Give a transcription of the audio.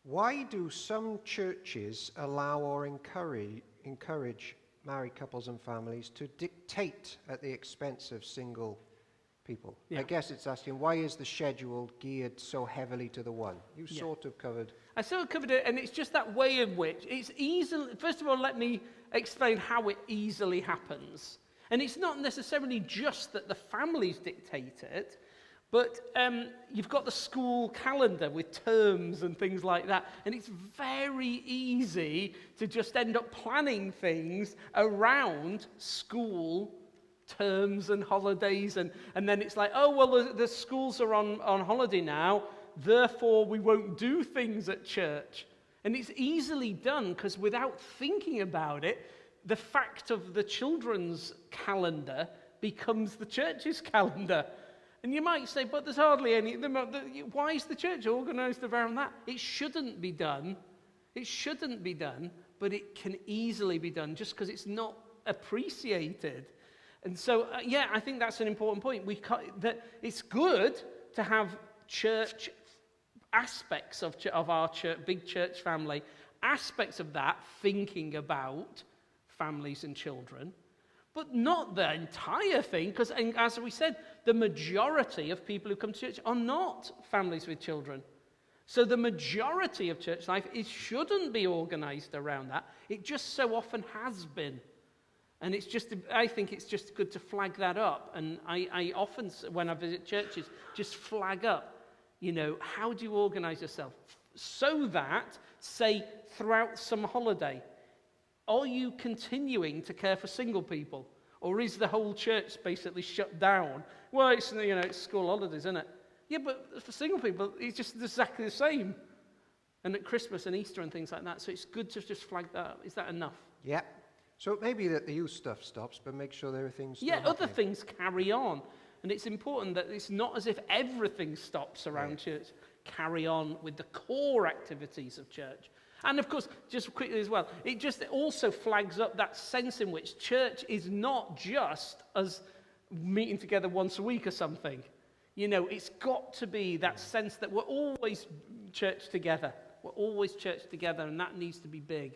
Why do some churches allow or encourage married couples and families to dictate at the expense of single people? Yeah. I guess it's asking, why is the schedule geared so heavily to the one? You Yeah. sort of covered. I sort of covered it, and it's just that way in which it's easily... First of all, let me explain how it easily happens. And it's not necessarily just that the families dictate it, but you've got the school calendar with terms and things like that, and it's very easy to just end up planning things around school terms and holidays, and then it's like, oh, well, the schools are on holiday now, therefore we won't do things at church. And it's easily done, because without thinking about it, the fact of the children's calendar becomes the church's calendar. And you might say, but there's hardly any. Why is the church organised around that? It shouldn't be done. It shouldn't be done, but it can easily be done just because it's not appreciated. And so, I think that's an important point. That it's good to have church aspects of our church, big church family, aspects of that thinking about families and children, but not the entire thing, because as we said, the majority of people who come to church are not families with children. So the majority of church life, it shouldn't be organised around that. It just so often has been. And I think it's just good to flag that up. And I often, when I visit churches, just flag up, how do you organise yourself? So that, say, throughout some holiday, are you continuing to care for single people? Or is the whole church basically shut down? Well, it's school holidays, isn't it? Yeah, but for single people, it's just exactly the same. And at Christmas and Easter and things like that. So it's good to just flag that up. Is that enough? Yeah. So it may be that the youth stuff stops, but make sure there are things still other happening. things carry on. And it's important that it's not as if everything stops around church. Carry on with the core activities of church. And of course, just quickly as well, it just also flags up that sense in which church is not just us meeting together once a week or something. It's got to be that sense that we're always church together. We're always church together, and that needs to be big.